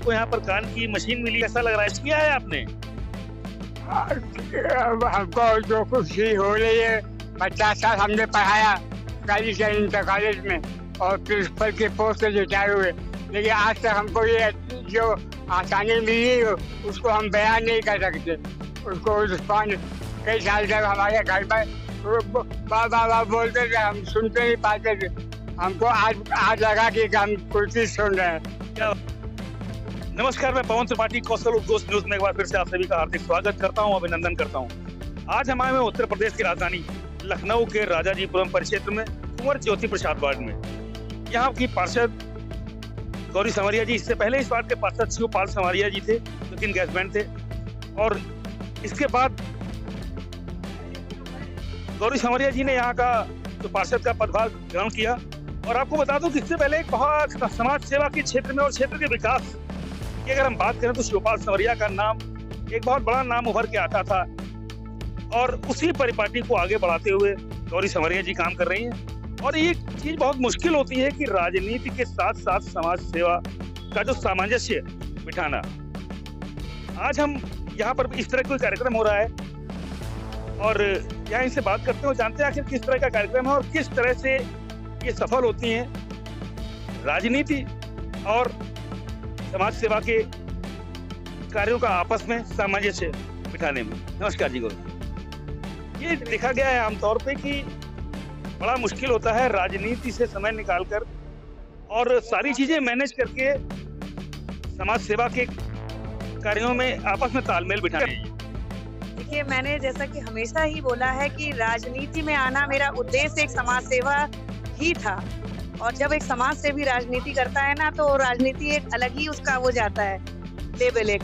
आपको यहाँ पर कान की मशीन मिली, कैसा लग रहा है? किया है आपने? अब हमको जो कुछ ही हो रही है, 50 साल हमने पढ़ाया कॉलेज इंटर कॉलेज में और प्रिंसिपल के पोस्ट से रिटायर हुए, लेकिन आज तक हमको ये जो आसानी मिली उसको हम बयान नहीं कर सकते। उसको रिस्पॉन्ड कई साल तक हमारे घर पर बाबा बोलते थे, हम सुनते नहीं पाते थे। हमको आज लगा कि हम कुर्सी सुन रहे हैं। नमस्कार, मैं पवन त्रिपाठी कौशल उद्घोष न्यूज में एक बार फिर से आप सभी का हार्दिक स्वागत करता हूं, अभिनंदन करता हूं। आज हम आए हैं उत्तर प्रदेश की राजधानी लखनऊ के राजाजीपुरम परिक्षेत्र में कुंवर ज्योति प्रसाद वार्ड में। यहाँ की पार्षद गौरी संवरिया जी, इससे पहले इस वार्ड के पार्षद शिवपाल संवरिया जी थे, जो कि गैसमैन थे, और इसके बाद गौरी संवरिया जी ने यहाँ का जो पार्षद का पदभार ग्रहण किया। और आपको बता दूं कि इससे पहले एक बहुत समाज सेवा के क्षेत्र में और क्षेत्र के विकास की अगर हम बात करें तो शिवपाल संवरिया का नाम एक बहुत बड़ा नाम उभर के आता था, और उसी परिपाटी को आगे बढ़ाते हुए गौरी संवरिया जी काम कर रही हैं। और ये चीज बहुत मुश्किल होती है कि राजनीति के साथ साथ समाज सेवा का जो सामंजस्य बिठाना। आज हम यहाँ पर इस तरह कोई कार्यक्रम हो रहा है और यहाँ इनसे बात करते हैं, जानते हैं आखिर किस तरह का कार्यक्रम है और किस तरह से ये सफल होती हैं राजनीति और समाज सेवा के कार्यों का आपस में सामंजस्य बिठाने में। नमस्कार जी गौरी। ये देखा गया है आमतौर पे कि बड़ा मुश्किल होता है राजनीति से समय निकालकर और सारी चीजें मैनेज करके समाज सेवा के कार्यों में आपस में तालमेल बिठाने। देखिए, मैंने जैसा कि हमेशा ही बोला है कि राजनीति में आना मेरा उद्देश्य एक समाज सेवा ही था, और जब एक समाज सेवी राजनीति करता है ना, तो राजनीति एक अलग ही उसका वो जाता है लेवल है।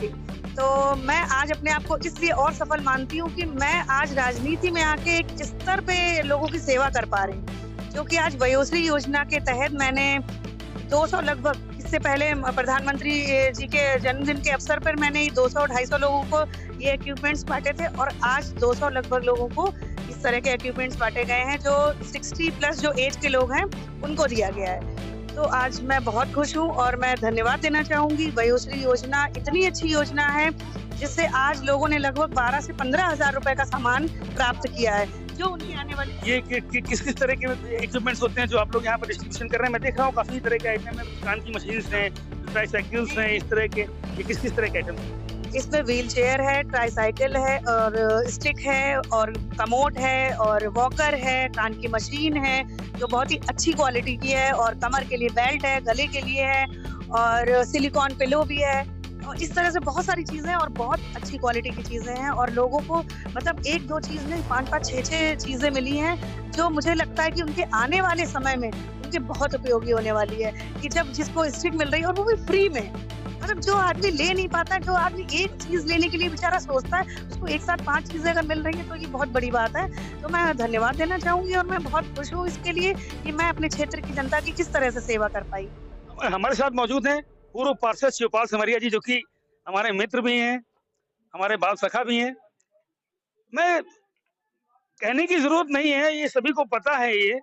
तो मैं आज अपने आप को इसलिए और सफल मानती हूँ कि मैं आज राजनीति में आके एक स्तर पे लोगों की सेवा कर पा रही हूँ, जो कि आज वयोश्री योजना के तहत मैंने 200 लगभग, इससे पहले प्रधानमंत्री जी के जन्मदिन के अवसर पर मैंने 200-250 लोगों को ये इक्विपमेंट्स बांटे थे, और आज 200 लगभग लोगों को इस तरह के इक्विपमेंट्स बांटे गए हैं जो 60 प्लस जो एज के लोग हैं उनको दिया गया है। तो आज मैं बहुत खुश हूँ और मैं धन्यवाद देना चाहूंगी। वयोश्री योजना इतनी अच्छी योजना है जिससे आज लोगों ने लगभग 12 से 15 हजार रुपए का सामान प्राप्त किया है, जो उनकी आने वाली। ये किस किस तरह के इक्विपमेंट्स होते हैं जो आप लोग यहाँ पर डिस्ट्रीब्यूशन कर रहे हैं? मैं देख रहा हूँ काफी तरह के आइटम है, कान की मशीन्स हैं, ट्राईसाइकिल्स हैं, इस तरह के। ये किस किस तरह के आइटम? इसमें व्हील चेयर है, ट्राईसाइकिल है, और स्टिक है, और कमोड है, और वॉकर है, कान की मशीन है जो बहुत ही अच्छी क्वालिटी की है, और कमर के लिए बेल्ट है, गले के लिए है, और सिलिकॉन पिलो भी है। और इस तरह से बहुत सारी चीजें और बहुत अच्छी क्वालिटी की चीजें हैं, और लोगों को मतलब एक दो चीज नहीं, 5-5, 6-6 चीजें मिली हैं जो मुझे लगता है कि उनके आने वाले समय में उनके बहुत उपयोगी होने वाली है। कि जब जिसको स्टिक मिल रही है और वो भी फ्री में, मतलब जो आदमी ले नहीं पाता, जो आदमी एक चीज लेने के लिए बेचारा सोचता है, उसको एक साथ 5 चीजें अगर मिल रही है तो ये बहुत बड़ी बात है। तो मैं धन्यवाद देना चाहूंगी और मैं बहुत खुश हूँ इसके लिए कि मैं अपने क्षेत्र की जनता की किस तरह से सेवा कर पाई। हमारे साथ मौजूद हैं पूर्व पार्षद शिवपाल संवरिया जी, जो कि हमारे मित्र भी हैं, हमारे बाल सखा भी हैं। मैं कहने की जरूरत नहीं है, ये सभी को पता है। ये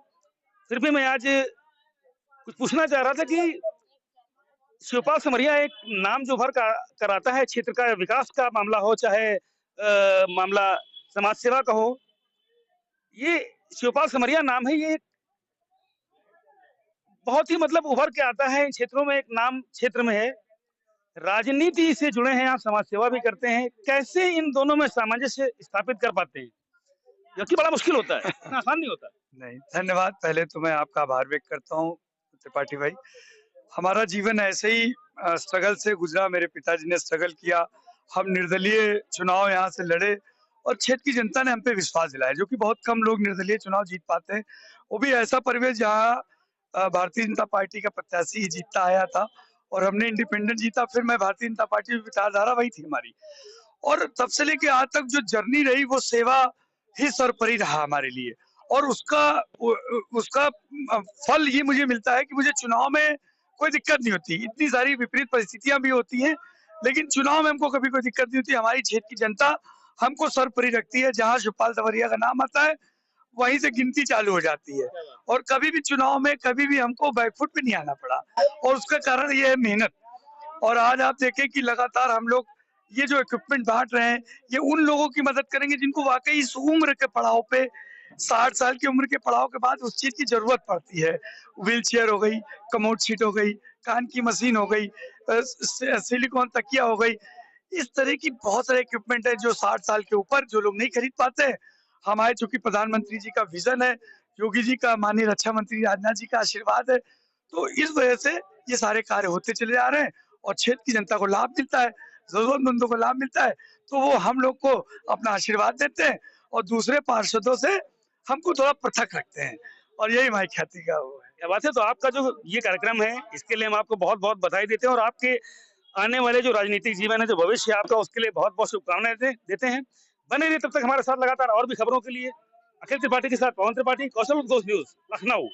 फिर भी मैं आज कुछ पूछना चाह रहा था कि शिवपाल संवरिया एक नाम जो भर कर आता है, क्षेत्र का विकास का मामला हो चाहे मामला समाज सेवा का हो, ये शिवपाल संवरिया नाम है, ये बहुत ही मतलब उभर के आता है इन क्षेत्रों में, एक नाम क्षेत्र में है। राजनीति से जुड़े हैं आप, समाज सेवा भी करते हैं, कैसे इन दोनों में सामंजस्य स्थापित कर पाते हैं, जो कि बड़ा मुश्किल होता है, इतना आसान नहीं होता। नहीं, धन्यवाद। पहले तो मैं आपका आभार व्यक्त करता हूँ त्रिपाठी भाई। हमारा जीवन ऐसे ही स्ट्रगल से गुजरा, मेरे पिताजी ने स्ट्रगल किया, हम निर्दलीय चुनाव यहाँ से लड़े और क्षेत्र की जनता ने हम पे विश्वास दिलाया, जो कि बहुत कम लोग निर्दलीय चुनाव जीत पाते हैं। वो भी ऐसा परिवेश जहाँ भारतीय जनता पार्टी का प्रत्याशी जीतता आया था और हमने इंडिपेंडेंट जीता। फिर मैं भारतीय जनता पार्टी में, विचारधारा वही थी हमारी, और तब से लेके आज तक जो जर्नी रही वो सेवा ही सर्वोपरि रहा हमारे लिए। और उसका फल ये मुझे मिलता है कि मुझे चुनाव में कोई दिक्कत नहीं होती। इतनी सारी विपरीत परिस्थितियां भी होती हैं, लेकिन चुनाव में हमको कभी कोई दिक्कत नहीं होती। हमारी क्षेत्र की जनता हमको सर्वोपरि रखती है। जहां शिवपाल संवरिया का नाम आता है वहीं से गिनती चालू हो जाती है, और कभी भी चुनाव में कभी भी हमको बैकफुट पे नहीं आना पड़ा, और उसका कारण ये है मेहनत। और आज आप देखें कि लगातार हम लोग ये जो इक्विपमेंट बांट रहे हैं, ये उन लोगों की मदद करेंगे जिनको वाकई इस उम्र के पड़ाव पे 60 साल की उम्र के पड़ाव के बाद उस चीज की जरूरत पड़ती है। व्हील चेयर हो गई, कमोड सीट हो गई, कान की मशीन हो गई, सिलिकॉन तकिया हो गई। इस तरह की बहुत सारे इक्विपमेंट है जो 60 साल के ऊपर जो लोग नहीं खरीद पाते हैं। हमारे चूंकि प्रधानमंत्री जी का विजन है, योगी जी का, माननीय रक्षा मंत्री राजनाथ जी का आशीर्वाद है, तो इस वजह से ये सारे कार्य होते चले जा रहे हैं और क्षेत्र की जनता को लाभ मिलता है, जरूरतमंदों को लाभ मिलता है। तो वो हम लोग को अपना आशीर्वाद देते हैं और दूसरे पार्षदों से हमको थोड़ा पृथक रखते हैं और यही हमारी ख्याति का वो है। क्या बात है। तो आपका जो ये कार्यक्रम है, इसके लिए हम आपको बहुत बहुत बधाई देते हैं और आपके आने वाले जो राजनीतिक जीवन है, जो भविष्य है आपका, उसके लिए बहुत बहुत शुभकामनाएं देते हैं। बने रहिए तब तक हमारे साथ लगातार और भी खबरों के लिए। अखिल त्रिपाठी के साथ पवन त्रिपाठी, कौशल उद्घोष न्यूज, लखनऊ।